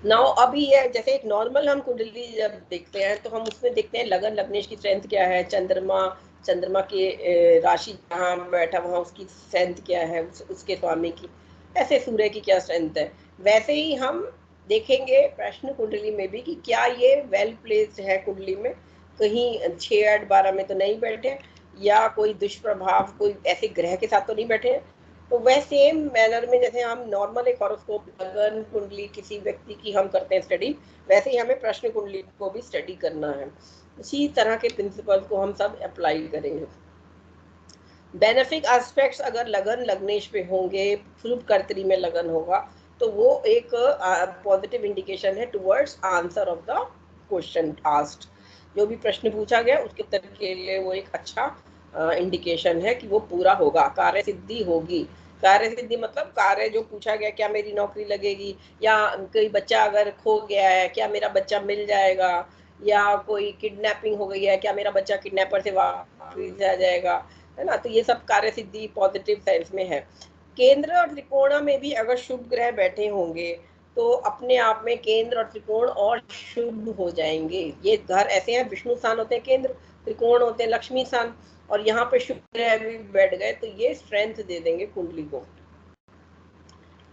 Now अभी ये जैसे एक नॉर्मल हम कुंडली जब देखते हैं तो हम उसमें देखते हैं लगन लग्नेश की स्ट्रेंथ क्या है, चंद्रमा की राशि जहाँ बैठा वहाँ उसकी स्ट्रेंथ क्या है, उसके स्वामी की, ऐसे सूर्य की क्या स्ट्रेंथ है। वैसे ही हम देखेंगे प्रश्न कुंडली में भी कि क्या ये वेल प्लेस्ड है कुंडली में, कहीं 6, 8, 12 में तो नहीं बैठे, या कोई दुष्प्रभाव कोई ऐसे ग्रह के साथ तो नहीं बैठे। तो वह सेम मैनर में जैसे हम नॉर्मल एक हॉरोस्कोप लगन कुंडली किसी व्यक्ति की हम करते हैं स्टडी, वैसे ही हमें प्रश्न कुंडली को भी स्टडी करना है। इसी तरह के प्रिंसिपल को हम सब अप्लाई करेंगे। बेनिफिक एस्पेक्ट्स अगर लगन लग्नेश पे होंगे, शुभ कर्तरी में लगन होगा, तो वो एक पॉजिटिव इंडिकेशन है towards answer of the question asked. जो भी प्रश्न पूछा गया उसके उत्तर के लिए वो एक अच्छा इंडिकेशन है कि वो पूरा होगा, कार्य सिद्धि होगी। कार्य सिद्धि मतलब कार्य जो पूछा गया, क्या मेरी नौकरी लगेगी, या कोई बच्चा अगर खो गया है क्या मेरा बच्चा मिल जाएगा, या कोई किडनैपिंग हो गई है क्या मेरा बच्चा किडनैपर से वापस आ जाएगा, है ना। तो ये सब कार्य सिद्धि पॉजिटिव सेंस में है। केंद्र और त्रिकोण में भी अगर शुभ ग्रह बैठे होंगे तो अपने आप में केंद्र और त्रिकोण और शुभ हो जाएंगे। ये घर ऐसे हैं, विष्णु स्थान होते हैं केंद्र, त्रिकोण होते हैं लक्ष्मी स्थान, और यहाँ पे शुभ ग्रह भी बैठ गए तो ये स्ट्रेंथ दे देंगे कुंडली को।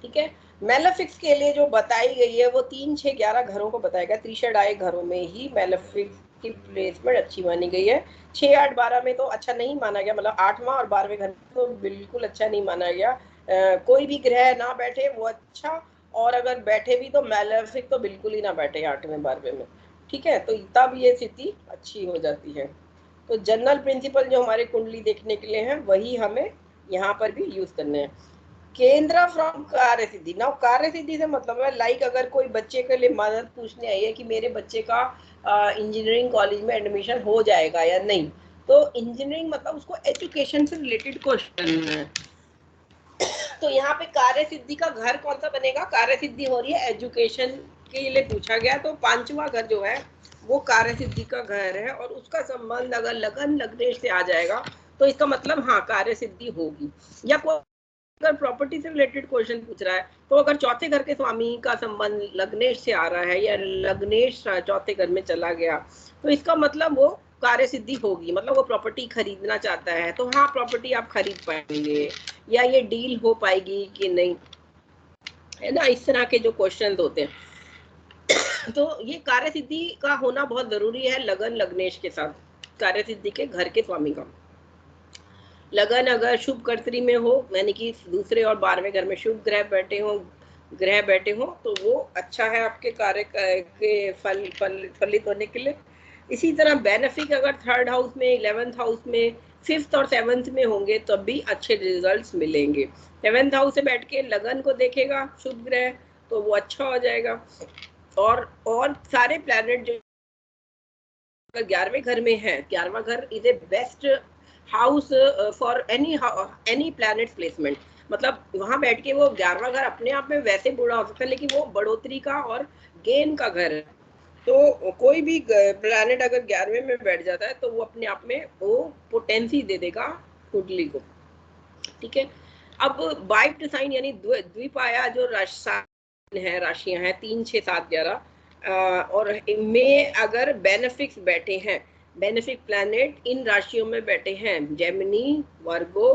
ठीक है। मेलेफिक्स के लिए जो बताई गई है वो 3, 6, 11 घरों को बताएगा। त्रिशेडाई घरों में ही मेलेफिक्स की प्लेसमेंट अच्छी मानी गई है। 6, 8, 12 में तो अच्छा नहीं माना गया, मतलब 8वां और 12वें घर तो बिल्कुल अच्छा नहीं माना गया। कोई भी ग्रह ना बैठे वो अच्छा, और अगर बैठे भी तो मेलेफिक तो बिल्कुल ही ना बैठे 8वें 12वें में। ठीक है, तो तब ये स्थिति अच्छी हो जाती है। तो जनरल प्रिंसिपल जो हमारे कुंडली देखने के लिए हैं वही हमें यहाँ पर भी यूज करने हैं। केंद्र फ्रॉम कार्य सिद्धि। नाउ कार्य सिद्धि से मतलब है लाइक अगर कोई बच्चे के लिए मदद पूछने आई है कि मेरे बच्चे का इंजीनियरिंग कॉलेज में एडमिशन हो जाएगा या नहीं, तो इंजीनियरिंग मतलब उसको एजुकेशन से रिलेटेड क्वेश्चन है। तो यहाँ पे कार्य सिद्धि का घर कौन सा बनेगा, कार्य सिद्धि हो रही है एजुकेशन के लिए पूछा गया, तो 5वां घर जो है वो कार्य सिद्धि का घर है, और उसका संबंध अगर लगन लग्नेश से आ जाएगा तो इसका मतलब हाँ कार्य सिद्धि होगी। या कोई अगर प्रॉपर्टी से रिलेटेड क्वेश्चन पूछ रहा है तो अगर चौथे घर के स्वामी का संबंध लग्नेश से आ रहा है या लग्नेश चौथे घर में चला गया तो इसका मतलब वो कार्य सिद्धि होगी, मतलब वो प्रॉपर्टी खरीदना चाहता है तो हाँ प्रॉपर्टी आप खरीद पाएंगे, या ये डील हो पाएगी कि नहीं, है ना। इस तरह के जो क्वेश्चन होते हैं तो ये कार्य सिद्धि का होना बहुत जरूरी है लगन लग्नेश के साथ, कार्य सिद्धि के घर के स्वामी का। लगन अगर शुभ कर्तरी में हो यानी कि दूसरे और 12वें घर में शुभ ग्रह बैठे हो तो वो अच्छा है आपके कार्य के फलित होने के लिए। इसी तरह बेनिफिक अगर 3rd हाउस में, 11th हाउस में, 5th और 7th में होंगे तब भी अच्छे रिजल्ट्स मिलेंगे। 7th हाउस से बैठ के लगन को देखेगा शुभ ग्रह तो वो अच्छा हो जाएगा। और सारे प्लैनेट जो 11वें घर में है, 11वां घर is a best house for any planet placement, मतलब वहां बैठ के वो 11वां घर अपने आप में वैसे बुरा हो सकता है लेकिन वो बढ़ोतरी का और गेन का घर है। तो कोई भी प्लैनेट अगर 11वें में बैठ जाता है तो वो अपने आप में वो पोटेंसी दे देगा कुंडली को। ठीक है। अब बाइट साइन यानी द्विपाया जो राशियां हैं 3, 6, 7, 11 और इनमें अगर बेनिफिक्स बैठे हैं, बेनिफिक प्लैनेट इन राशियों में बैठे हैं, Gemini, Virgo,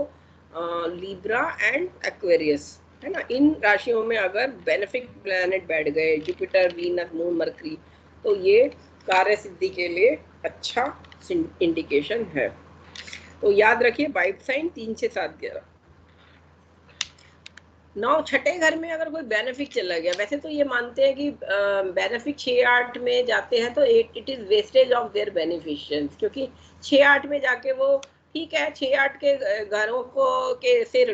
Libra and Aquarius, है ना। इन राशियों में अगर बेनिफिक प्लैनेट बैठ गए, जुपिटर, वीनस, मून, मरकरी, तो ये कार्य सिद्धि के लिए अच्छा इंडिकेशन है। तो याद रखिए बाइट साइन 3, 6, 7, 11। 9 छठे घर में अगर कोई बेनिफिक चला गया, वैसे तो ये मानते हैं कि बेनिफिक 6, 8 में जाते हैं तो it is wastage of their beneficence, क्योंकि 6, 8 में जाके वो ठीक है 6, 8 के घरों को के से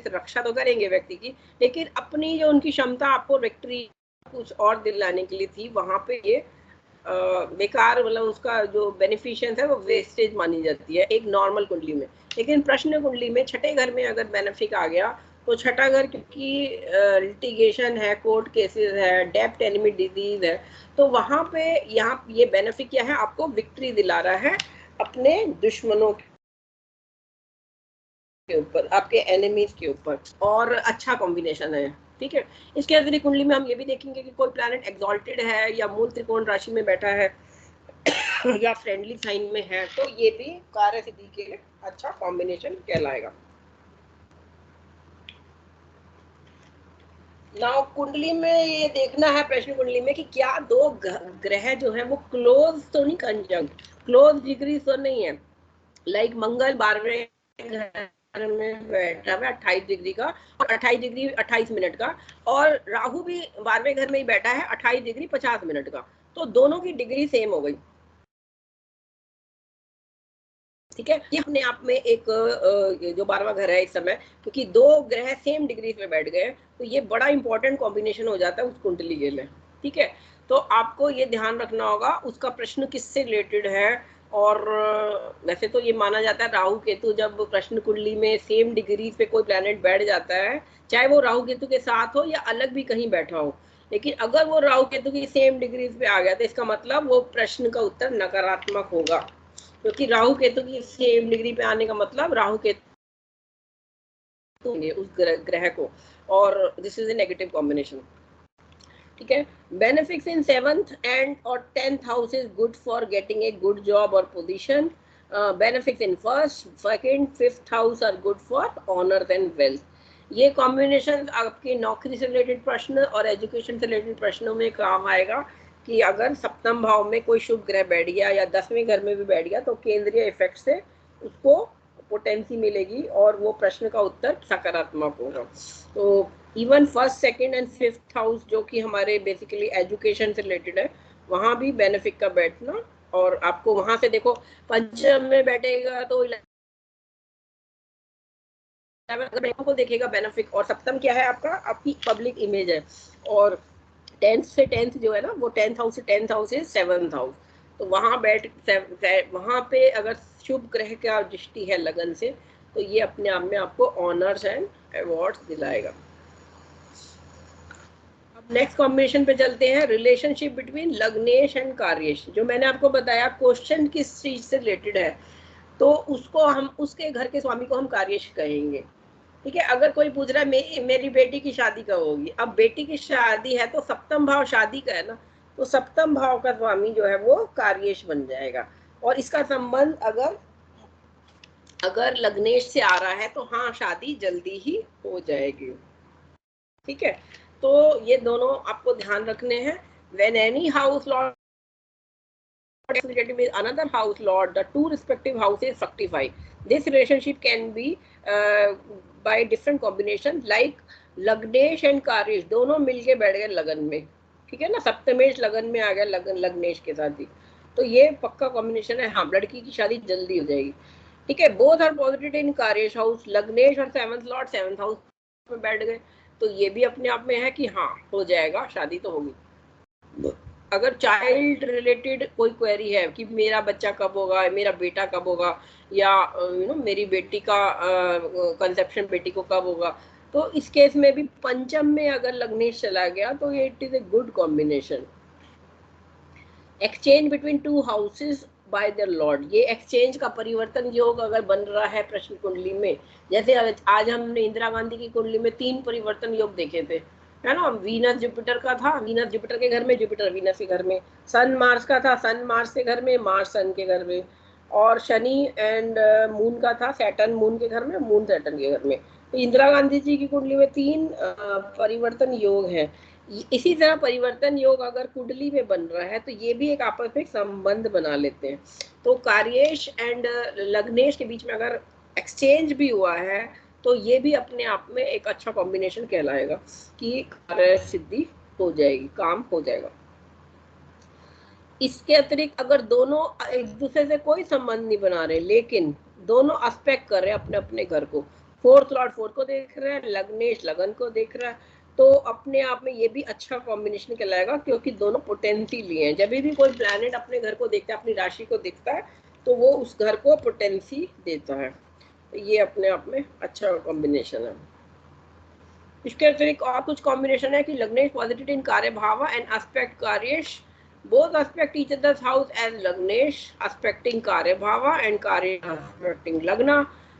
रक्षा तो करेंगे व्यक्ति की, लेकिन अपनी जो उनकी क्षमता आपको विक्ट्री कुछ और दिलाने के लिए थी वहां पे ये बेकार, मतलब उसका जो बेनिफिशियंस है वो वेस्टेज मानी जाती है एक नॉर्मल कुंडली में। लेकिन प्रश्न कुंडली में छठे घर में अगर बेनिफिक आ गया तो छठा घर क्योंकि लिटिगेशन है, कोर्ट केसेस है, डेप्ट एनिमी डिजीज है, तो वहां पे यहाँ ये बेनिफिक क्या है, आपको विक्ट्री दिला रहा है अपने दुश्मनों के ऊपर, आपके एनिमीज के ऊपर, और अच्छा कॉम्बिनेशन है। ठीक है। इसके अतिरिक्त कुंडली में हम ये भी देखेंगे कि कोई प्लैनेट एक्सॉल्टेड है या मूल त्रिकोण राशि में बैठा है या फ्रेंडली साइन में है, तो ये भी कार्य सिद्धि के लिए अच्छा कॉम्बिनेशन कहलाएगा। नाउ कुंडली में ये देखना है, प्रश्न कुंडली में, कि क्या दो ग्रह जो है वो क्लोज तो नहीं, कंजंक्ट, क्लोज डिग्री तो नहीं है। लाइक मंगल 12वें घर में बैठा है 28 डिग्री का और 28 डिग्री 28 मिनट का, और राहु भी 12वें घर में ही बैठा है 28 डिग्री 50 मिनट का, तो दोनों की डिग्री सेम हो गई। ठीक है, ये अपने आप में एक जो 12वां घर है इस समय, क्योंकि दो ग्रह सेम डिग्री पे बैठ गए, तो ये बड़ा इंपॉर्टेंट कॉम्बिनेशन हो जाता है उस कुंडली के लिए। ठीक है, तो आपको ये ध्यान रखना होगा उसका प्रश्न किससे रिलेटेड है। और वैसे तो ये माना जाता है राहु केतु जब प्रश्न कुंडली में सेम डिग्री पे कोई प्लैनेट बैठ जाता है, चाहे वो राहु केतु के साथ हो या अलग भी कहीं बैठा हो, लेकिन अगर वो राहु केतु की सेम डिग्री पे आ गया तो इसका मतलब वो प्रश्न का उत्तर नकारात्मक होगा, क्योंकि राहु केतु की सेम डिग्री पे आने का मतलब राहु केतु उस ग्रह को, और this is a negative combination. ठीक है, बेनिफिट्स इन 7th एंड और 10th house is good for getting a good job और position. Benefits in 1st, 2nd, 5th house are good for honour and wealth. ये combination आपकी नौकरी से related प्रश्न और एजुकेशन से रिलेटेड प्रश्नों में काम आएगा, कि अगर सप्तम भाव में कोई शुभ ग्रह बैठ गया या 10वें घर में भी बैठ गया तो केंद्रीय इफेक्ट से उसको पोटेंसी मिलेगी और वो प्रश्न का उत्तर सकारात्मक होगा। तो even 1st, 2nd and 5th house जो कि हमारे बेसिकली एजुकेशन से रिलेटेड है, वहां भी बेनिफिट का बैठना, और आपको वहां से देखो पंचम में बैठेगा तो को देखेगा बेनिफिट, और सप्तम क्या है आपका, आपकी पब्लिक इमेज है, और 10th से 10th जो है ना, वो 10th हाउस से 10th हाउस है 7th हाउस, तो वहां वहां पे अगर शुभ ग्रह का दृष्टि है लगन से, तो ये अपने आप में आपको ऑनर्स एंड अवार्ड्स दिलाएगा। अब नेक्स्ट कॉम्बिनेशन पे चलते हैं, रिलेशनशिप बिटवीन लग्नेश एंड कार्येश। जो मैंने आपको बताया क्वेश्चन किस चीज से रिलेटेड है, तो उसको हम उसके घर के स्वामी को हम कार्येश कहेंगे। ठीक है, अगर कोई पूछ रहा है मेरी बेटी की शादी कब होगी, अब बेटी की शादी है तो सप्तम भाव शादी का है ना, तो सप्तम भाव का स्वामी जो है वो कार्येश बन जाएगा, और इसका संबंध अगर अगर लग्नेश से आ रहा है तो हाँ, शादी जल्दी ही हो जाएगी। ठीक है, तो ये दोनों आपको ध्यान रखने हैं। When any house Lord associated with another house lord, the two respective houses fructify. This relationship can be by different combination, like लग्नेश एंड कार्येश दोनों मिलके बैठ गए लगन में। ठीक है ना, सप्तमेश लगन में आ गया, लग्नेश के साथ ही, तो ये पक्का कॉम्बिनेशन है। हाँ, लड़की की शादी जल्दी हो जाएगी। ठीक है, बोथ आर पॉजिटिव इन कार्येश हाउस, लग्नेश और 7th लॉर्ड 7th हाउस में बैठ गए, तो ये भी अपने आप में है कि हाँ, हो जाएगा, शादी तो होगी। अगर चाइल्ड रिलेटेड कोई क्वेरी है कि मेरा बच्चा कब होगा, मेरा बेटा कब होगा, या मेरी बेटी का कंसेप्शन बेटी को कब होगा, तो इस केस में भी पंचम में अगर लग्नेश चला गया तो ये it is a good combination. Exchange between two houses by the Lord, ये एक्सचेंज का परिवर्तन योग अगर बन रहा है प्रश्न कुंडली में, जैसे आज हमने इंदिरा गांधी की कुंडली में 3 परिवर्तन योग देखे थे, है ना। वीनस जुपिटर का था, वीनस जुपिटर के घर में, जुपिटर वीनस के घर में। सन मार्स का था, सन मार्स के घर में, मार्स सन के घर में। और शनि एंड मून का था, सैटर्न मून के घर में, मून सैटर्न के घर में। तो इंदिरा गांधी जी की कुंडली में 3 परिवर्तन योग है। इसी तरह परिवर्तन योग अगर कुंडली में बन रहा है तो ये भी एक आपस में संबंध बना लेते हैं। तो कार्येश एंड लग्नेश के बीच में अगर एक्सचेंज भी हुआ है तो ये भी अपने आप में एक अच्छा कॉम्बिनेशन कहलाएगा कि कार्य सिद्धि हो जाएगी, काम हो जाएगा। इसके अतिरिक्त अगर दोनों एक दूसरे से कोई संबंध नहीं बना रहे, लेकिन दोनों एस्पेक्ट कर रहे हैं अपने अपने घर को, 4th लॉर्ड 4 को देख रहे हैं, लग्नेश लगन को देख रहा है, तो अपने आप में ये भी अच्छा कॉम्बिनेशन कहलाएगा, क्योंकि दोनों पोटेंसी लिए हैं। जब भी कोई प्लैनेट अपने घर को देखता है, अपनी राशि को देखता है, तो वो उस घर को पोटेंसी देता है। तो ये अपने आप में अच्छा कॉम्बिनेशन है। इसके अतिरिक्त और कुछ कॉम्बिनेशन है कि लग्नेश पॉजिटिव इन कार्य भाव एंड एस्पेक्ट कार्येश, both aspect each other's house as Lagnesh aspecting Karyabhava and Karya aspecting Lagna,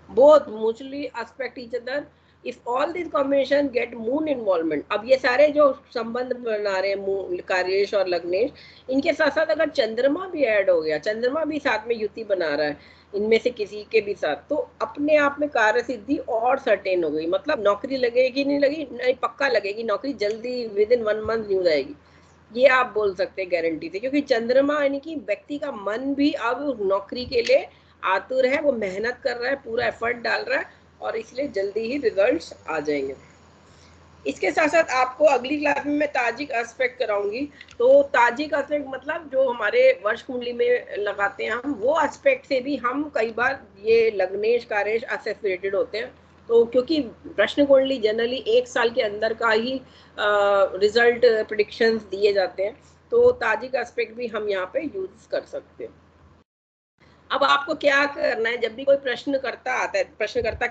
both mutually aspect each other if all this combination get moon involvement, अब ये सारे जो संबंध बना रहे हैं कार्येश और लग्नेश, इनके साथ साथ अगर चंद्रमा भी ऐड हो गया, चंद्रमा भी साथ में युति बना रहा है इनमें से किसी के भी साथ, तो अपने आप में कार्य सिद्धि और सर्टेन हो गई। मतलब नौकरी लगेगी नहीं लगी, नहीं पक्का लगेगी नौकरी, जल्दी विद इन 1 मंथ न्यूज आएगी, ये आप बोल सकते हैं गारंटी से। क्योंकि चंद्रमा यानी कि व्यक्ति का मन भी अब नौकरी के लिए आतुर है, वो मेहनत कर रहा है, पूरा एफर्ट डाल रहा है, और इसलिए जल्दी ही रिजल्ट्स आ जाएंगे। इसके साथ साथ आपको अगली क्लास में मैं ताजिक एस्पेक्ट कराऊंगी। तो ताजिक एस्पेक्ट मतलब जो हमारे वर्ष कुंडली में लगाते हैं हम, वो एस्पेक्ट से भी हम कई बार ये लग्नेश कार्येश एसोसिएटेड होते हैं। तो क्योंकि प्रश्न कुंडली जनरली 1 साल के अंदर का ही रिजल्ट प्रेडिक्शंस दिए जाते हैं, तो ताजिक एस्पेक्ट भी हम यहाँ पे यूज कर सकते हैं। अब आपको क्या करना है, जब भी कोई प्रश्नकर्ता आता है, प्रश्नकर्ता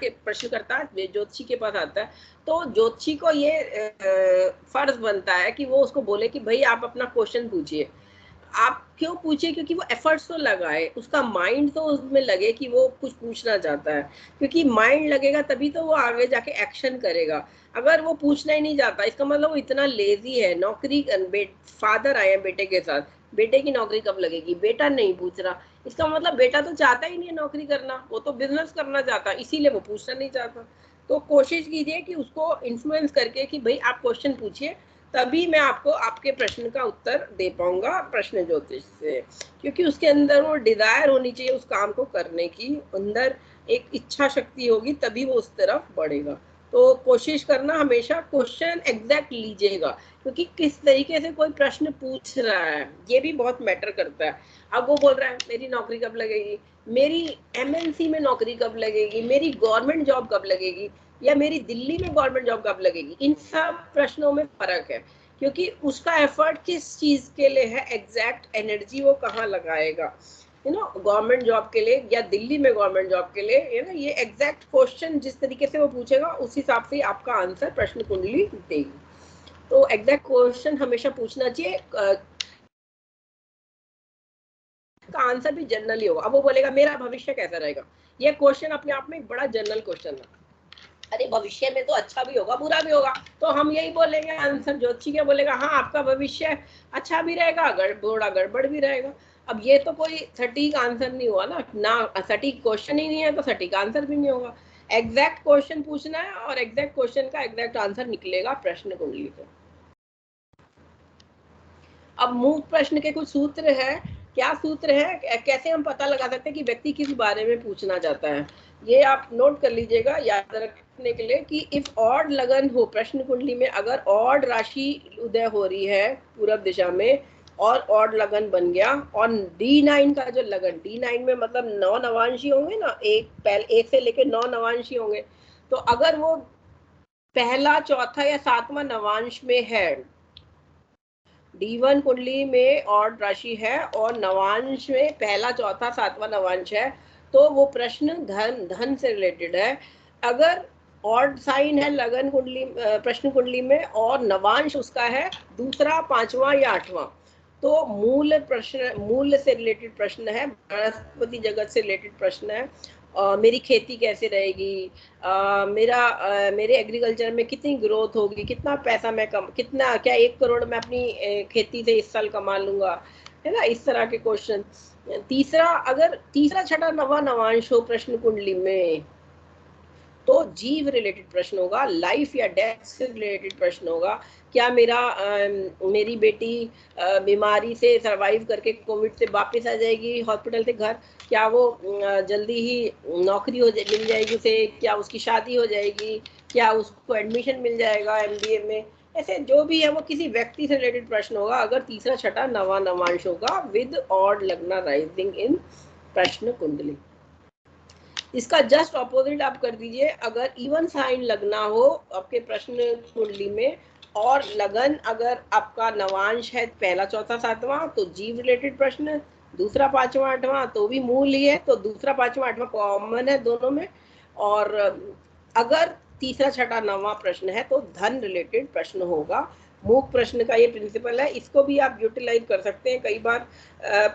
ज्योतिषी के पास आता है, तो ज्योतिषी को ये फर्ज बनता है कि वो उसको बोले कि भाई आप अपना क्वेश्चन पूछिए। आप क्यों पूछिए? क्योंकि वो एफर्ट्स तो लगाए, उसका माइंड तो उसमें लगे कि वो कुछ पूछना चाहता है, क्योंकि माइंड लगेगा तभी तो वो आगे जाके एक्शन करेगा। अगर वो पूछना ही नहीं चाहता, इसका मतलब वो इतना लेजी है। नौकरी फादर आए हैं बेटे के साथ, बेटे की नौकरी कब लगेगी, बेटा नहीं पूछ रहा, इसका मतलब बेटा तो चाहता ही नहीं है नौकरी करना, वो तो बिजनेस करना चाहता है, इसीलिए वो पूछना नहीं चाहता। तो कोशिश कीजिए कि उसको इन्फ्लुएंस करके कि भाई आप क्वेश्चन पूछिए, तभी मैं आपको आपके प्रश्न का उत्तर दे पाऊंगा प्रश्न ज्योतिष से। क्योंकि उसके अंदर वो डिजायर होनी चाहिए उस काम को करने की, अंदर एक इच्छा शक्ति होगी, तभी वो उस तरफ बढ़ेगा। तो कोशिश करना हमेशा क्वेश्चन एग्जैक्ट लीजिएगा, क्योंकि किस तरीके से कोई प्रश्न पूछ रहा है ये भी बहुत मैटर करता है। अब वो बोल रहा है मेरी नौकरी कब लगेगी, मेरी एमएनसी में नौकरी कब लगेगी, मेरी गवर्नमेंट जॉब कब लगेगी, या मेरी दिल्ली में गवर्नमेंट जॉब कब लगेगी, इन सब प्रश्नों में फर्क है। क्योंकि उसका एफर्ट किस चीज के लिए है, एग्जैक्ट एनर्जी वो कहाँ लगाएगा, गवर्नमेंट जॉब के लिए या दिल्ली में गवर्नमेंट जॉब के लिए, ये एग्जैक्ट क्वेश्चन जिस तरीके से वो पूछेगा उस हिसाब से आपका आंसर प्रश्न कुंडली देगी। तो एग्जैक्ट क्वेश्चन हमेशा पूछना चाहिए, का आंसर भी जनरल ही होगा। अब वो बोलेगा मेरा भविष्य कैसा रहेगा, ये क्वेश्चन अपने आप में एक बड़ा जनरल क्वेश्चन है। अरे भविष्य में तो अच्छा भी होगा बुरा भी होगा, तो हम यही बोलेंगे आंसर। ज्योतिषी क्या बोलेगा, हाँ आपका भविष्य अच्छा भी रहेगा, थोड़ा गड़बड़ भी रहेगा। अब ये तो कोई सटीक आंसर नहीं हुआ ना सटीक क्वेश्चन ही नहीं है तो सटीक आंसर भी नहीं होगा। एग्जैक्ट क्वेश्चन पूछना है और एग्जैक्ट क्वेश्चन का एग्जैक्ट आंसर निकलेगा प्रश्न कुंडली से। अब मूक प्रश्न के कुछ सूत्र है। क्या सूत्र है, कैसे हम पता लगा सकते हैं कि व्यक्ति किस बारे में पूछना चाहता है, ये आप नोट कर लीजिएगा याद रखने के लिए कि इफ ऑड लगन हो प्रश्न कुंडली में, अगर ऑड राशि उदय हो रही है पूरब दिशा में और ऑड लगन बन गया, और D9 का जो लगन, D9 में मतलब 9 नवांशी होंगे ना, एक से लेके 9 नवांशी होंगे, तो अगर वो पहला चौथा या 7वां नवांश में है, D1 कुंडली में ऑड राशि है और नवांश में पहला चौथा 7वां नवांश है, तो वो प्रश्न धन से रिलेटेड है। अगर ऑड साइन है लगन कुंडली प्रश्न कुंडली में और नवांश उसका है दूसरा 5वां या 8वां, तो मूल से रिलेटेड प्रश्न है, बृहस्पति जगत से रिलेटेड प्रश्न है। मेरी खेती कैसे रहेगी, मेरे एग्रीकल्चर में कितनी ग्रोथ होगी, कितना पैसा मैं कितना क्या 1 करोड़ मैं अपनी खेती से इस साल कमा लूंगा, है ना, इस तरह के क्वेश्चन। अगर तीसरा छठा नवा नवांश हो प्रश्न कुंडली में, तो जीव रिलेटेड प्रश्न होगा, लाइफ या डेथ से रिलेटेड प्रश्न होगा। क्या मेरी बेटी बीमारी से सरवाइव करके कोविड से वापस आ जाएगी हॉस्पिटल से घर, क्या वो जल्दी ही नौकरी मिल जाएगी उसे, क्या उसकी शादी हो जाएगी, क्या उसको एडमिशन मिल जाएगा MBA में, ऐसे जो भी है वो किसी व्यक्ति से रिलेटेड प्रश्न होगा अगर तीसरा छठा नवा नवांश होगा विद ऑड लगना राइजिंग इन प्रश्न कुंडली। इसका जस्ट ऑपोजिट आप कर दीजिए, अगर इवन साइन लगना हो आपके प्रश्न कुंडली में और लगन अगर आपका नवांश है पहला चौथा 7वां, तो जीव रिलेटेड प्रश्न, दूसरा 5वां 8वां तो भी मूल ही है, तो दूसरा 5वां 8वां कॉमन है दोनों में। और अगर तीसरा छठा 9वां प्रश्न है तो धन रिलेटेड प्रश्न होगा। मूक प्रश्न का ये प्रिंसिपल है, इसको भी आप यूटिलाइज कर सकते हैं। कई बार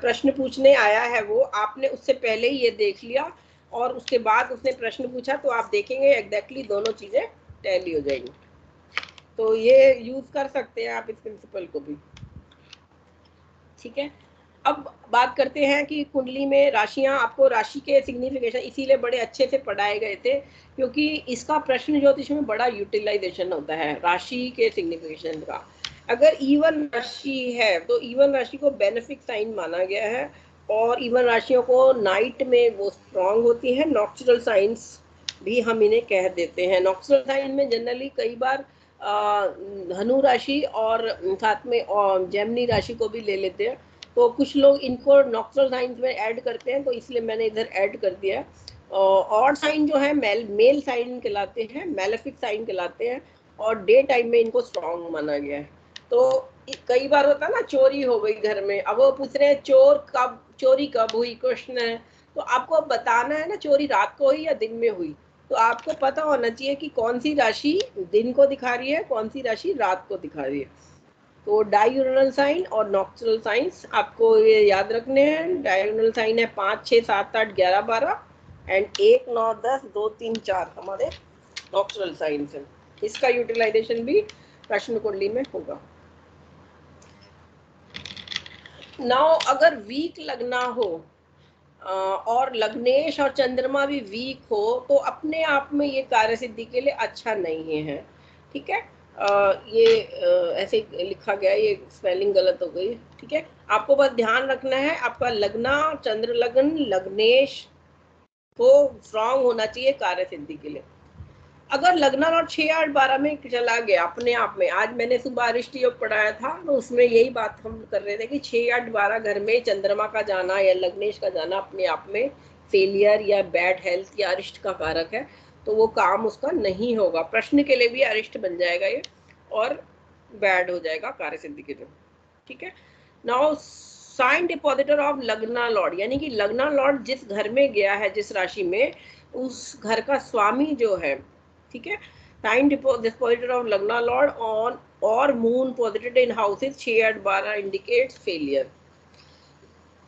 प्रश्न पूछने आया है वो, आपने उससे पहले ही ये देख लिया और उसके बाद उसने प्रश्न पूछा, तो आप देखेंगे एग्जैक्टली दोनों चीजें टैली हो जाएगी। तो ये यूज कर सकते हैं आप इस प्रिंसिपल को भी, ठीक है। अब बात करते हैं कि कुंडली में राशियां, आपको राशि के सिग्निफिकेशन इसीलिए बड़े अच्छे से पढ़ाए गए थे क्योंकि इसका प्रश्न ज्योतिष में बड़ा यूटिलाइजेशन होता है राशि के सिग्निफिकेशन का। अगर इवन राशि है तो इवन राशि को बेनिफिक साइन माना गया है, और इवन राशियों को नाइट में वो स्ट्रांग होती है। नॉक्चुरल साइंस भी हम इन्हें कह देते हैं। नॉक्चुरल साइन में जनरली कई बार धनु राशि और साथ में जेमिनी राशि को भी ले लेते हैं, तो कुछ लोग इनको नॉक्चुरल साइंस में ऐड करते हैं, तो इसलिए मैंने इधर ऐड कर दिया है। और साइन जो है मेल साइन कहलाते हैं, मेलेफिक साइन कहलाते हैं, और डे टाइम में इनको स्ट्रॉन्ग माना गया है। तो कई बार होता है ना, चोरी हो गई घर में, अब वो पूछ रहे हैं चोरी कब हुई, क्वेश्चन है। तो आपको बताना है ना चोरी रात को हुई या दिन में हुई, तो आपको पता होना चाहिए कि कौन सी राशि दिन को दिखा रही है, कौन सी राशि रात को दिखा रही है। तो डायगोनल साइन और नॉक्चुरल साइंस आपको ये याद रखने हैं। डायगोनल साइन है 5, 6, 7, 8, 11, 12 एंड 1, 9, 10, 2, 3, 4 हमारे नॉक्चुरल साइंस है। इसका यूटिलाइजेशन भी प्रश्न कुंडली में होगा। नाउ अगर वीक लगना हो और लग्नेश और चंद्रमा भी वीक हो तो अपने आप में ये कार्य सिद्धि के लिए अच्छा नहीं है, ठीक है। ये ऐसे लिखा गया, ये स्पेलिंग गलत हो गई, ठीक है। आपको बस ध्यान रखना है आपका लगना चंद्र लगन लग्नेश तो स्ट्रांग होना चाहिए कार्य सिद्धि के लिए। अगर लग्न और 6, 8, 12 में चला गया अपने आप में, आज मैंने सुबह अरिष्ट योग पढ़ाया था तो उसमें यही बात हम कर रहे थे कि 6, 8, 12 घर में चंद्रमा का जाना या लग्नेश का जाना अपने आप में फेलियर या बैड हेल्थ या अरिष्ट का कारक है, तो वो काम उसका नहीं होगा। प्रश्न के लिए भी अरिष्ट बन जाएगा ये और बैड हो जाएगा कार्य सिद्धि के लिए, ठीक है। Now sine depositor of lagna Lord, यानी कि लग्ना लॉर्ड जिस घर में गया है, जिस राशि में, उस घर का स्वामी जो है, ठीक है। Sign depositor of lagna lord on और moon posited in houses 6, 8, 12 indicates failure.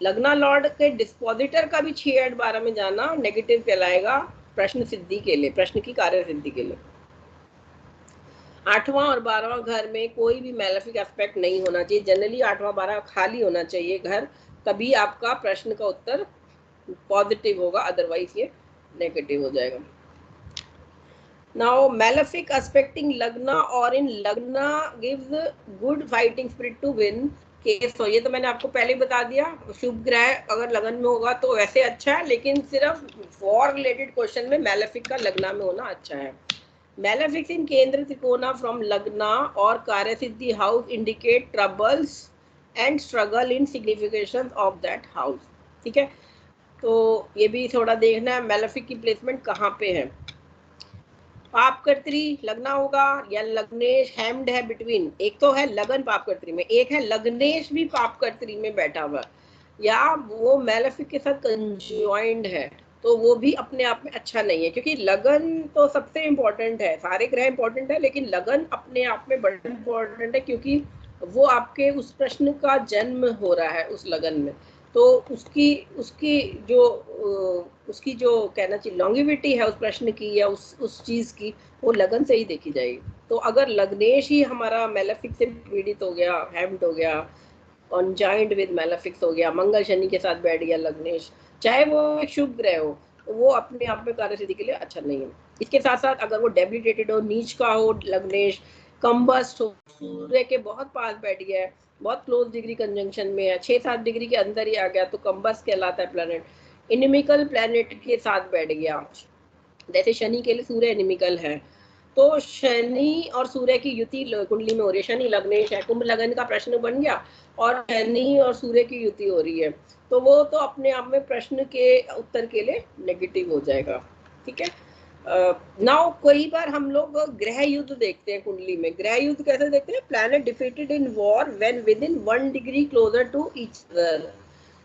Lagna lord के डिस्पोजिटर का भी 6, 8, 12 में जाना नेगेटिव कहलाएगा प्रश्न सिद्धि के लिए, प्रश्न की कार्य सिद्धि के लिए। 8वां और 12वां घर में कोई भी मैलेफिक एस्पेक्ट नहीं होना चाहिए। जनरली 8वां 12 खाली होना चाहिए घर, तभी आपका प्रश्न का उत्तर पॉजिटिव होगा, अदरवाइज ये नेगेटिव हो जाएगा। नाउ मैलेफिक एस्पेक्टिंग लग्ना और in lagna gives good fighting spirit to win case. तो ये तो मैंने आपको पहले बता दिया, शुभ ग्रह अगर लगन में होगा तो वैसे अच्छा है, लेकिन सिर्फ वॉर रिलेटेड क्वेश्चन में मैलेफिक का लग्ना में होना अच्छा है। Malefics in केंद्र त्रिकोणा from लग्ना और कार्य सिद्धि house indicate troubles and struggle in signification of that house, ठीक है। तो ये भी थोड़ा देखना है मैलेफिक की प्लेसमेंट कहाँ पे है। पापकर्त्री लगना होगा या लग्नेश हैम्ड है बिटवीन, एक तो है लगन पापकर्त्री में, एक है लग्नेश भी पापकर्त्री में बैठा हुआ, या वो मैलेफिक के साथ कंजॉइंड है, तो वो भी अपने आप में अच्छा नहीं है। क्योंकि लगन तो सबसे इम्पोर्टेंट है, सारे ग्रह इम्पोर्टेंट है, लेकिन लगन अपने आप में बड़ा इम्पोर्टेंट है क्योंकि वो आपके उस प्रश्न का जन्म हो रहा है उस लगन में। तो उसकी उसकी जो उसकी जो कहना चाहिए लॉन्गिविटी है उस प्रश्न की या उस चीज की, वो लगन से ही देखी जाएगी। तो अगर लग्नेश ही हमारा मैलेफिक से पीड़ित हो गया, हैम्ड हो गया, कॉन्जाइंड विद मैलेफिक्स हो गया, मंगल शनि के साथ बैठ गया लग्नेश, चाहे वो एक शुभ ग्रह हो, तो वो अपने आप में कार्य सिद्धि के लिए अच्छा नहीं है। इसके साथ साथ अगर वो डेबिलिटेटेड हो, नीच का हो लग्नेश, कम्बस्ट हो, सूर्य के बहुत पास बैठ गया है, बहुत क्लोज डिग्री कंजंक्शन में है, 6-7 डिग्री के अंदर ही आ गया, तो कम्बस्ट कहलाता है प्लैनेट। इनिमिकल प्लैनेट के साथ बैठ गया, जैसे शनि के लिए सूर्य एनिमिकल है, तो शनि और सूर्य की युति कुंडली में हो रही है, शनि लग्नेश है, कुंभ लगन का प्रश्न बन गया और शनि और सूर्य की युति हो रही है, तो वो तो अपने आप में प्रश्न के उत्तर के लिए नेगेटिव हो जाएगा, ठीक है। नाउ कई बार हम लोग ग्रह युद्ध देखते हैं कुंडली में। ग्रह युद्ध कैसे देखते हैं? Planet defeated in war when within 1 degree closer to each other,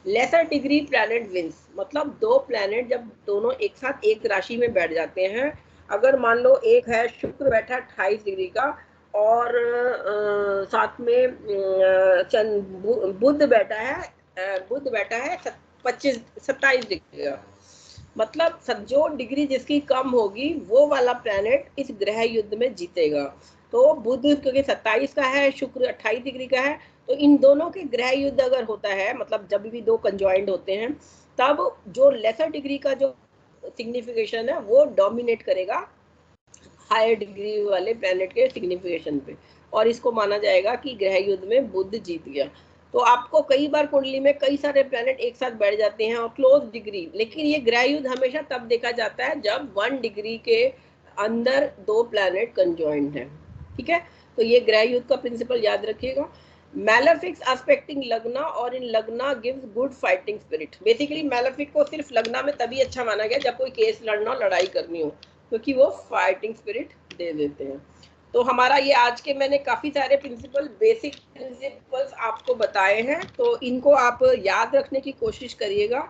lesser degree planet wins. मतलब दो प्लैनेट जब दोनों एक साथ एक राशि में बैठ जाते हैं, अगर मान लो एक है शुक्र बैठा 28 डिग्री का और साथ में बुध बैठा है 27 डिग्री का, मतलब जो डिग्री जिसकी कम होगी वो वाला प्लैनेट इस ग्रह युद्ध में जीतेगा। तो बुध क्योंकि 27 का है, शुक्र 28 डिग्री का है, तो इन दोनों के ग्रह युद्ध अगर होता है, मतलब जब भी दो कंजॉइंट होते हैं, तब जो लेसर डिग्री का जो सिग्निफिकेशन है वो डोमिनेट करेगा हायर डिग्री वाले प्लैनेट के सिग्निफिकेशन पे, और इसको माना जाएगा कि ग्रह युद्ध में बुध जीत गया। तो आपको कई बार कुंडली में कई सारे प्लैनेट एक साथ बैठ जाते हैं और क्लोज डिग्री, लेकिन ये ग्रह युद्ध हमेशा तब देखा जाता है जब 1 डिग्री के अंदर दो प्लैनेट कंजॉइंट हैं। ठीक है, तो ये ग्रह युद्ध का प्रिंसिपल याद रखिएगा। मैलेफिक्स एस्पेक्टिंग लग्ना और in lagna gives good fighting spirit. Basically malefic को सिर्फ लग्ना में तभी अच्छा माना गया जब कोई केस लड़ना, लड़ाई करनी हो, क्योंकि वो फाइटिंग स्पिरिट दे देते हैं। तो हमारा ये आज के मैंने काफी सारे प्रिंसिपल, बेसिक प्रिंसिपल्स आपको बताए हैं, तो इनको आप याद रखने की कोशिश करिएगा।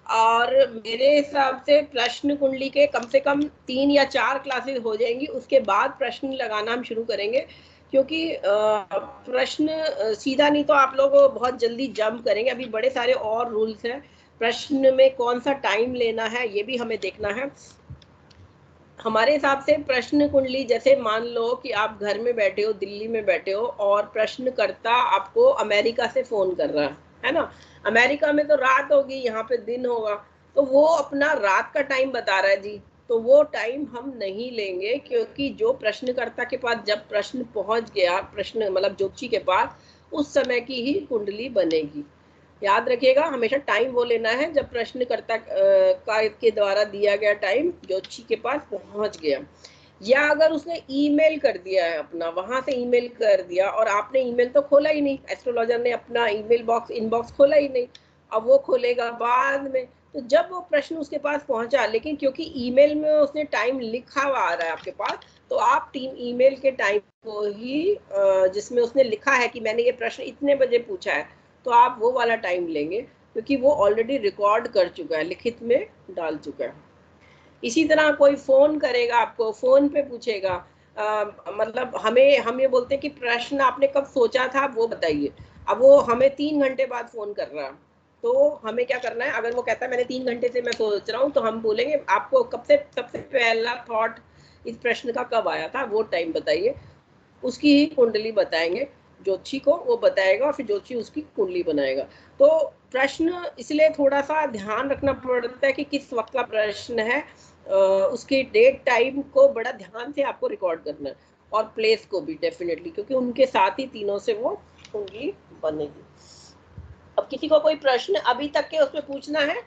और मेरे हिसाब से प्रश्न कुंडली के कम से कम 3 या 4 क्लासेस हो जाएंगी, उसके बाद प्रश्न लगाना हम शुरू करेंगे, क्योंकि प्रश्न सीधा नहीं तो आप लोग बहुत जल्दी जंप करेंगे। अभी बड़े सारे और रूल्स हैं, प्रश्न में कौन सा टाइम लेना है ये भी हमें देखना है। हमारे हिसाब से प्रश्न कुंडली, जैसे मान लो कि आप घर में बैठे हो, दिल्ली में बैठे हो, और प्रश्नकर्ता आपको अमेरिका से फोन कर रहा है ना, अमेरिका में तो रात होगी, यहाँ पे दिन होगा, तो वो अपना रात का टाइम बता रहा है जी, तो वो टाइम हम नहीं लेंगे, क्योंकि जो प्रश्नकर्ता के पास जब प्रश्न पहुंच गया, प्रश्न मतलब ज्योतिषी के पास, उस समय की ही कुंडली बनेगी। याद रखिएगा, हमेशा टाइम वो लेना है जब प्रश्नकर्ता के द्वारा दिया गया टाइम ज्योतिषी के पास पहुंच गया। या अगर उसने ईमेल कर दिया है अपना, वहां से ईमेल कर दिया और आपने ईमेल तो खोला ही नहीं, एस्ट्रोलॉजर ने अपना ईमेल बॉक्स इनबॉक्स खोला ही नहीं, अब वो खोलेगा बाद में। तो जब वो प्रश्न उसके पास पहुंचा, लेकिन क्योंकि ईमेल में उसने टाइम लिखा हुआ आ रहा है आपके पास, तो आप ईमेल के टाइम को ही जिसमें उसने लिखा है कि मैंने ये प्रश्न इतने बजे पूछा है, तो आप वो वाला टाइम लेंगे, क्योंकि वो ऑलरेडी रिकॉर्ड कर चुका है, लिखित में डाल चुका है। इसी तरह कोई फोन करेगा आपको, फोन पे पूछेगा, मतलब हम ये बोलते हैं कि प्रश्न आपने कब सोचा था वो बताइए। अब वो हमें 3 घंटे बाद फोन कर रहा है, तो हमें क्या करना है, अगर वो कहता है मैंने 3 घंटे से मैं सोच रहा हूँ, तो हम बोलेंगे आपको कब से सबसे पहला थॉट इस प्रश्न का कब आया था, वो टाइम बताइए। उसकी ही कुंडली बताएंगे ज्योतिषी को, वो बताएगा और फिर ज्योतिषी उसकी कुंडली बनाएगा। तो प्रश्न इसलिए थोड़ा सा ध्यान रखना पड़ता है कि किस वक्त का प्रश्न है, उसकी डेट टाइम को बड़ा ध्यान से आपको रिकॉर्ड करना है, और प्लेस को भी डेफिनेटली, क्योंकि उनके साथ ही तीनों से वो कुंडली बनेगी। अब किसी को कोई प्रश्न अभी तक के उसमें पूछना है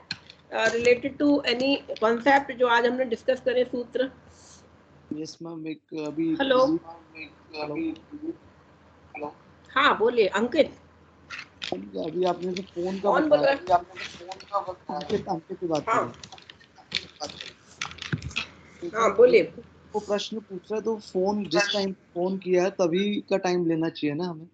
रिलेटेड टू एनी कॉन्सेप्ट जो आज हमने डिस्कस करे, सूत्र? यस मैम, एक अभी हेलो, हाँ बोलिए अंकित। अभी आपने जो फोन का कौन बोल बताया, रहा है? अंकित अंकित की बात हाँ करें, तो हाँ सर बोलिए। वो प्रश्न पूछ रहा है, तो फोन जिस टाइम फोन किया है तभी का टाइम लेना चाहिए ना हमें?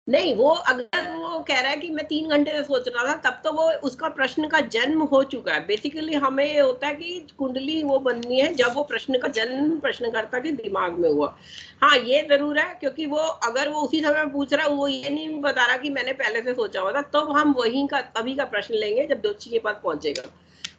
नहीं, वो अगर वो कह रहा है कि मैं 3 घंटे से सोच रहा था, तब तो वो उसका प्रश्न का जन्म हो चुका है। बेसिकली हमें ये होता है कि कुंडली वो बननी है जब वो प्रश्न का जन्म प्रश्नकर्ता के दिमाग में हुआ। हाँ ये जरूर है, क्योंकि वो अगर वो उसी समय पूछ रहा है, वो ये नहीं बता रहा कि मैंने पहले से सोचा हुआ था, तो हम वही का अभी का प्रश्न लेंगे जब ज्योतिषी के पास पहुंचेगा।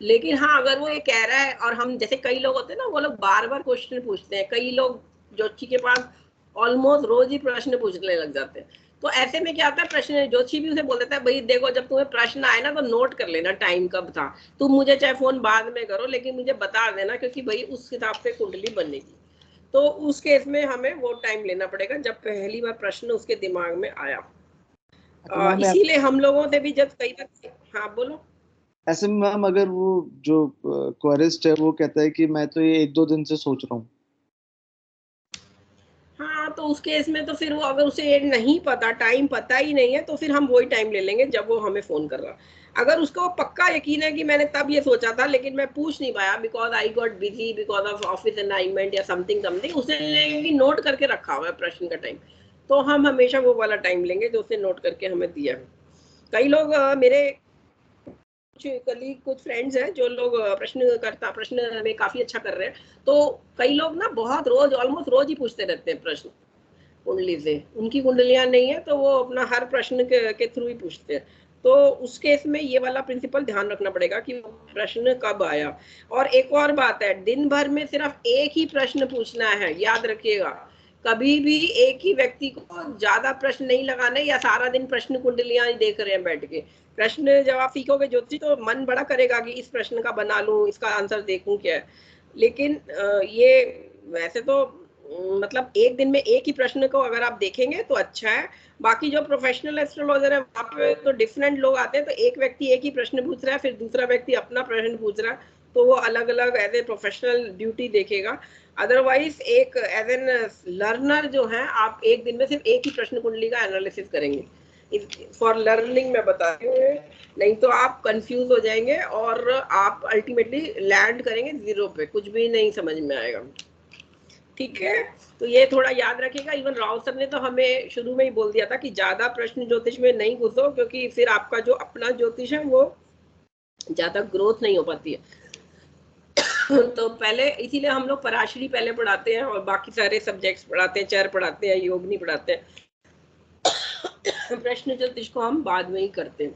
लेकिन हाँ, अगर वो ये कह रहा है, और हम जैसे कई लोग होते हैं ना, वो लोग बार बार क्वेश्चन पूछते हैं, कई लोग ज्योतिषी के पास ऑलमोस्ट रोज ही प्रश्न पूछने लग जाते हैं, तो ऐसे में क्या होता है, प्रश्न ज्योतिषी भी उसे बोल देता है, भाई देखो जब तुम्हें प्रश्न आए ना तो नोट कर लेना टाइम कब था, तुम मुझे चाहे फोन बाद में करो लेकिन मुझे बता देना, क्योंकि भाई उस हिसाब से कुंडली बनेगी। तो उस केस में हमें वो टाइम लेना पड़ेगा जब पहली बार प्रश्न उसके दिमाग में आया। तो मैम इसीलिए हम लोगों से भी जब कई बार, हाँ बोलो। ऐसे में मैम, अगर वो जो क्वेरिस्ट है वो कहता है कि मैं तो ये 1-2 दिन से सोच रहा हूँ। हाँ, तो उस केस में तो फिर वो, अगर उसे नहीं पता, टाइम पता ही नहीं है, तो फिर हम वही टाइम ले लेंगे जब वो हमें फोन कर रहा। अगर उसको पक्का यकीन है कि मैंने तब ये सोचा था लेकिन मैं पूछ नहीं पाया because I got busy because of office assignment या समथिंग समथिंग, उसने नोट करके रखा हुआ है प्रश्न का टाइम, तो हम हमेशा वो वाला टाइम लेंगे जो उसने नोट करके हमें दिया है। कई लोग मेरे कुछ कलीग, कुछ फ्रेंड्स हैं जो लोग प्रश्न में काफी अच्छा कर रहे हैं, तो कई लोग ना बहुत रोज, ऑलमोस्ट रोज ही पूछते रहते हैं प्रश्न कुंडली से। उनकी कुंडलियां नहीं है तो वो अपना हर प्रश्न के थ्रू ही पूछते हैं। तो उस केस में ये वाला प्रिंसिपल ध्यान रखना पड़ेगा कि वो प्रश्न कब आया। और एक और बात है, दिन भर में सिर्फ एक ही प्रश्न पूछना है, याद रखिएगा। कभी भी एक ही व्यक्ति को ज्यादा प्रश्न नहीं लगाने, या सारा दिन प्रश्न कुंडलियां ही देख रहे हैं बैठ के। प्रश्न जब आप सीखोगे ज्योतिष तो मन बड़ा करेगा कि इस प्रश्न का बना लूं, इसका आंसर देखूं क्या है। लेकिन ये वैसे तो मतलब एक दिन में एक ही प्रश्न को अगर आप देखेंगे तो अच्छा है। बाकी जो प्रोफेशनल एस्ट्रोलॉजर है वहां पे तो डिफरेंट लोग आते हैं, तो एक व्यक्ति एक ही प्रश्न पूछ रहा है, फिर दूसरा व्यक्ति अपना प्रश्न पूछ रहा है, तो वो अलग अलग एज ए प्रोफेशनल ड्यूटी देखेगा। अदरवाइज एक एज एन लर्नर जो है, आप एक दिन में सिर्फ एक ही प्रश्न कुंडली का एनालिसिस करेंगे, फॉर लर्निंग मैं बता रही हूँ। नहीं तो आप कंफ्यूज हो जाएंगे और आप अल्टीमेटली लैंड करेंगे जीरो पे, कुछ भी नहीं समझ में आएगा। ठीक है, तो ये थोड़ा याद रखिएगा। इवन राव सर ने तो हमें शुरू में ही बोल दिया था कि ज्यादा प्रश्न ज्योतिष में नहीं घुसो, क्योंकि फिर आपका जो अपना ज्योतिष है वो ज्यादा ग्रोथ नहीं हो पाती है। तो पहले इसीलिए हम लोग पराशरी पहले पढ़ाते हैं और बाकी सारे सब्जेक्ट्स पढ़ाते हैं, चर पढ़ाते हैं, योग नहीं पढ़ाते हैं। प्रश्न ज्योतिष को हम बाद में ही करते हैं।